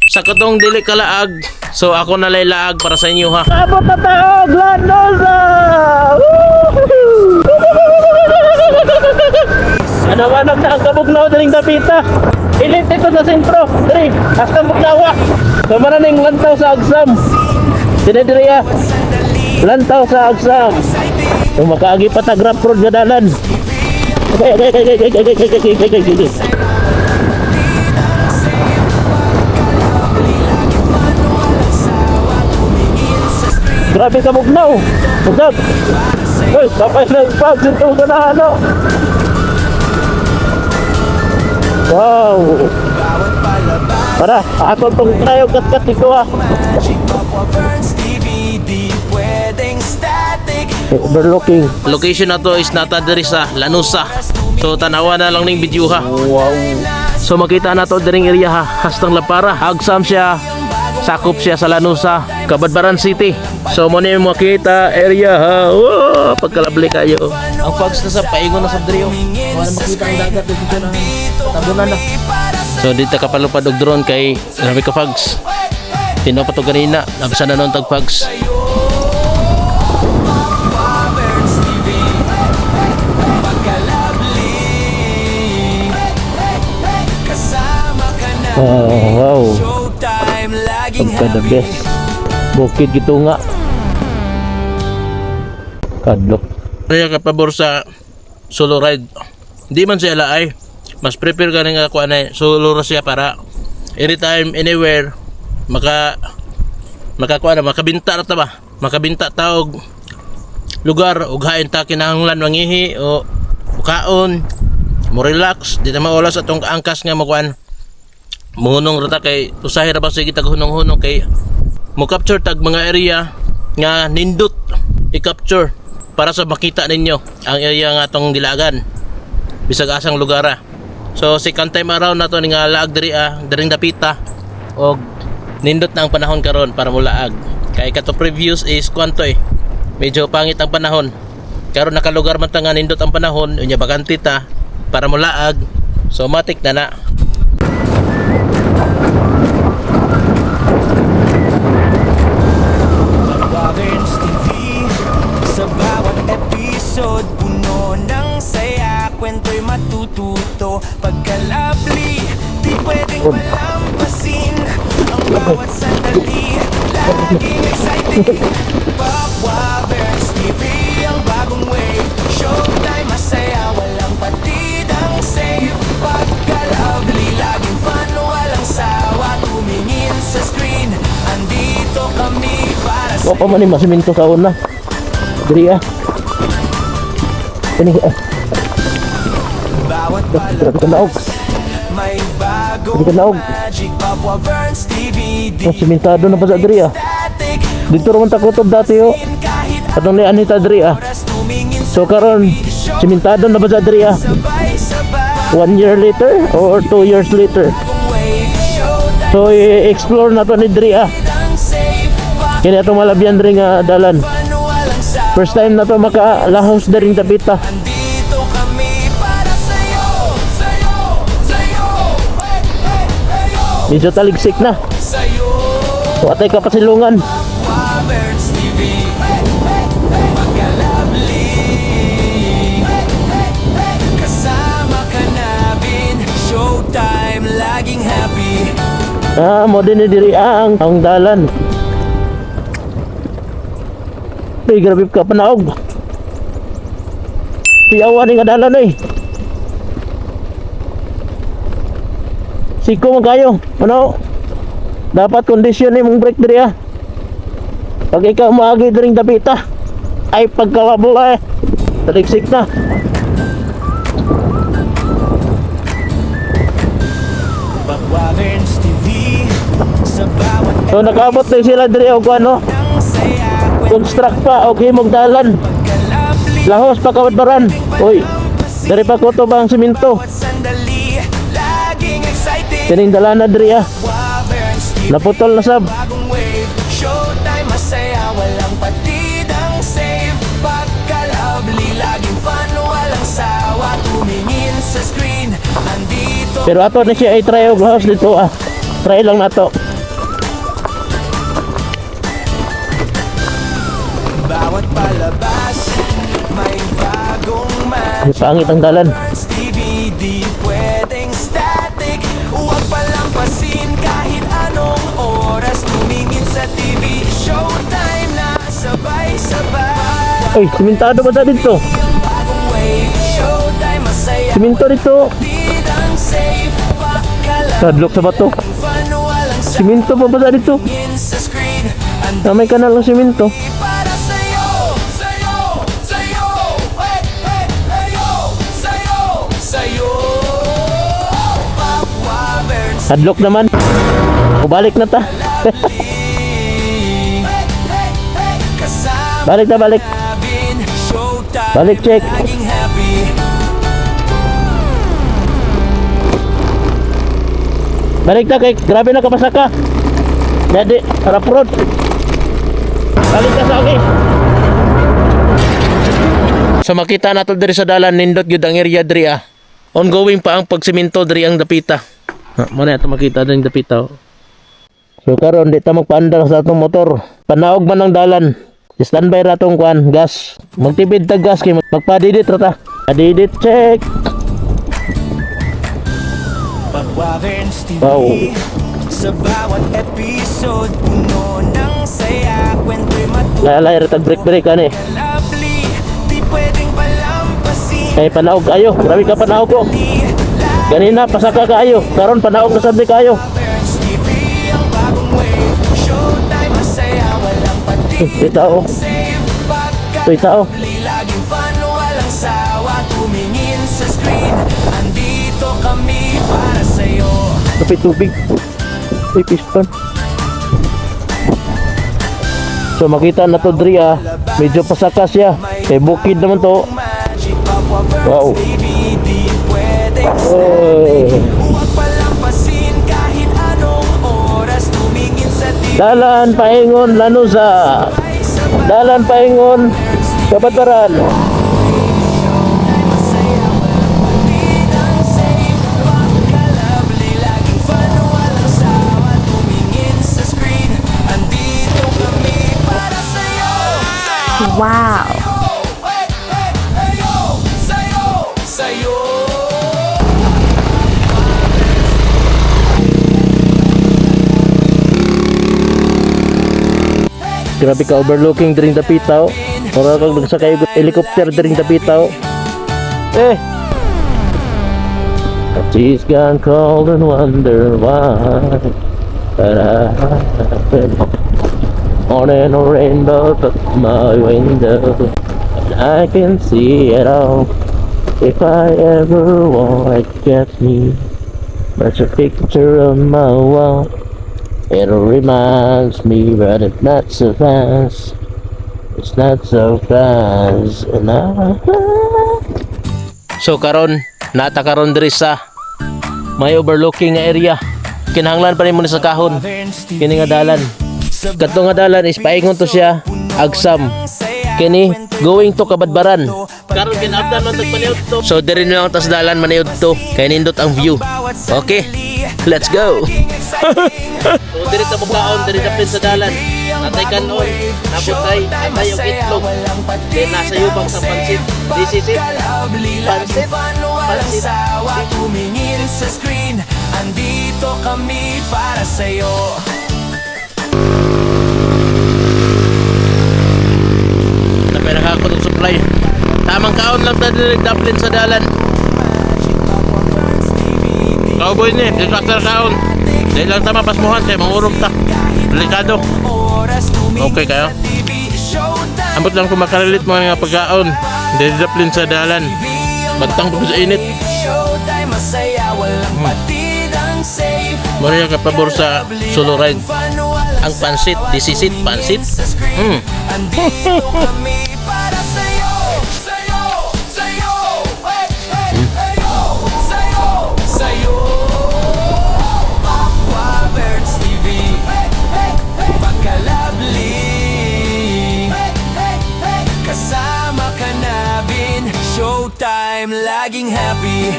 sa katong dili kalaag. So ako na laag para sa inyo ha. Abot na taog, Landosa! Anawanag na ang kabugnaw daling dapita. Ilit ito sa sentro. Diri, hasta mugnawa. So maraning lantaw sa agsam. Dinidiriya. Lantaw sa agsam. So makaagi pa tagrap road nga dalan. Grabe ka mugnaw. Mugdag. Uy, kapay na ipag. Sinto ka na ano. Wow. Para, ato tong tayo kat-kat ito ha. Overlooking. Location na to is nata diri sa Lanusa. So tanawa na lang ning video ha. Wow. So makita na to diring area ha. Hastang Lapara. Agsam siya. Sakop siya sa Lanusa, Cabadbaran City. So mo na yung makita area ha. Wow, pagkalabli kayo. Ang fogs na sa paingon na sa drio. Wala makita ang dagat dito na. Tabunan na. So dito ka palupad og drone kay grabe ka fogs. Tino pa to ganina. Nabasa na noon tag fogs. Wow. Pagka the best. Bukid gito nga. Kadlok. Kaya ka pabor sa solo ride. Hindi man siya laay. Mas prepare ka nga ako anay solo ra siya para anytime anywhere makakuha na makabinta ra ta ba. Makabinta ta og lugar ug hain ta kinahanglan mangihi o kaon mo relax di na maulas atong angkas nga makuan. Muhunong rata kay usahay ra ba sige tag hunong-hunong kay mo capture tag mga area nga nindot i-capture para sa makita ninyo ang area nga atong gilagan bisag asang lugar. So second time around na to nga laag diri diring dapita og nindot na ang panahon karon para mo laag. Kay kato previous is kwanto medyo pangit ang panahon. Karon nakalugar man ta nga nindot ang panahon unya bakante ta para mo laag. So matik na. Sa bawat episode, puno ng saya, kwento'y matututo. Pagkalabli, di pwedeng malampasin ang bawat sandali, laging exciting. Pop-Waverns TV, ang bagong wave. Showtime, masaya, walang patidang save. Pagkalabli, laging fun, walang sawa. Tumingin sa screen, andito kami para sa... Wapa man ni masiminto sa una. Diri Ini bawat Grabe ka naog. may bagong Grabe ka naog. magic. Pop-Waverns TV, di Simentado na pa sa diri static. Dito raman ta kutob dati Kahit Atong ni anita diri oras tumingin sa So karon simentado na ba sa diri sabay-sabay 1 year later or 2 years later. wave. Showtime So i-explore na to ni diri ang safe. Kini atong malabyan diri nga dalan. Paano walang sa First time na to makalahos daring tapita. andito kami para sa'yo. Sa'yo, sa'yo. Hey, hey, hey, yo. Medyo taligsik na. Sa'yo. Watay ka pasilungan. Waverns TV. Pagkalabli. Kasama ka namin. Showtime, laging happy. Mo din ni diri ang dalan. Ay, grabe ka panaog. Piyawan nga dalan Siko mo kayo. Ano? Dapat kondisyon ni mong break diri Pag ikaw maagi diring dapita ay pagkawabula taliksik na. Waverns TV. Sa bawat So nakaabot na sila diri og ano, ng saya. construct pa og himog dalan. Pagkalabli. Lahos pa Cabadbaran. Uy, dari pa ko to bang simento. Bawat sandali, laging exciting. Kining dalan na diri Waverns TV. Naputol na sab. Bagong wave. Showtime, masaya, walang patidang save. Pagkalabli, laging fun, walang sawa. Tumingin sa screen, andito. Pero ato na siya ay try og lahos dito Try lang nato. Ay, pangit ang dalan. TV, di pwedeng static. Huwag palampasin kahit anong oras. Tumingin sa TV, showtime na sabay-sabay. Ay, simentado ba sa dito? Bagong wave, showtime masaya. Siminto dito. Tidang safe, pagkalang Sadlok sa bato. fun, walang Siminto pa ba sa dito? sakin sa screen. Na may kanal ng siminto. Para sa'yo, sa'yo, sa'yo, hey, hey, heyo, sa'yo, sa'yo. Papa Burns Sadlok naman. Balik na ta. hey, hey, hey, kasama Balik na, balik. namin, showtime, Balik, check. laging happy. Balik na kay, grabe na kapasak ka. Jadi, harap road. Balik na sa okay. So makita nato diri sa dalan nindot gyud ang area diri ah. Ongoing pa ang pagsiminto diri ang dapita. Mo na ato makita diri ang dapita. Oh. So karon di ta magpaandar sa atong motor. Panaog man ang dalan. Standby ra tong kwan, gas. Magtipid ta gas kay magpadidit ra ta. Padidit check. Papa Burns TV, Wow. sa bawat episode, puno ng saya, kwento'y Lalay ra tag break ani. lovely, di pwedeng palampasin. Kay panaog kayo. Grabe ka panaog ko. Ganina pasaka kayo. Karon panaog na sabdi kayo. Burns TV, ang bagong wave, showtime masaya, walang Ito'y tao. save, Ito'y tao. laging fun, walang sawa, tumingin sa screen, andito kami para sa'yo. Kapit tubig. Ay, piston. So makita na to diri ah. Medyo pasaka siya. Kay bukid naman to. Magic Papa Burns Wow. TV, di pwedeng Oh. huwag palampasin kahit anong oras, tumingin sa TV. Dalan paingon Lanusa. Dalan paingon Kapataran. Wow. Grabe ka overlooking during dapitaw. Para kag nagsakay og helicopter during dapitaw. Eh. She's gone cold and wonder why. But I happen on a rainbow at my window, and I can see it all. If I ever want, it gets me. There's a picture on my wall. It reminds me, but it's not so fast. It's not so fast. And So karon, nata karon diri sa may overlooking nga area. Kinahanglan pa rin mo sa kahon. Kini nga dalan. Kadto nga dalan is paingon to siya Agsam. Kini going to Kabadbaran. Karon kinabdan man tagpaniud to. So diri na lang tas dalan maniud to. Kay nindot ang view. Okay. Let's go. So diri ta mukaon diri sa sa dalan. Natay kanon, naputay, atay yung itlog. Then nasa yubang sa pansit. This is it. Pansit. Pansit. Tumingin sa screen, andito kami para sa'yo. Napay nakakot ang supply. Tamang kaon lang tayo nagdaplin sa dalan. Cowboy ni, disaster kaon. Dahil lang tama pasmuhan kaya mangurog ta. Delikado. Okay kayo? Ambot lang kung makarilit mo nga pagkaon. Dahil daplin sa dalan. Bantang po sa init. Mariya ka pabor sa solo ride. Ang pansit, this is it, pansit. Andito kami para sa'yo, sa'yo, sa'yo, hey, hey, heyo, sa'yo, sa'yo. Papa Burns TV, hey, hey, hey, pagkalabli. Hey, hey, hey, kasama ka namin, showtime, laging happy.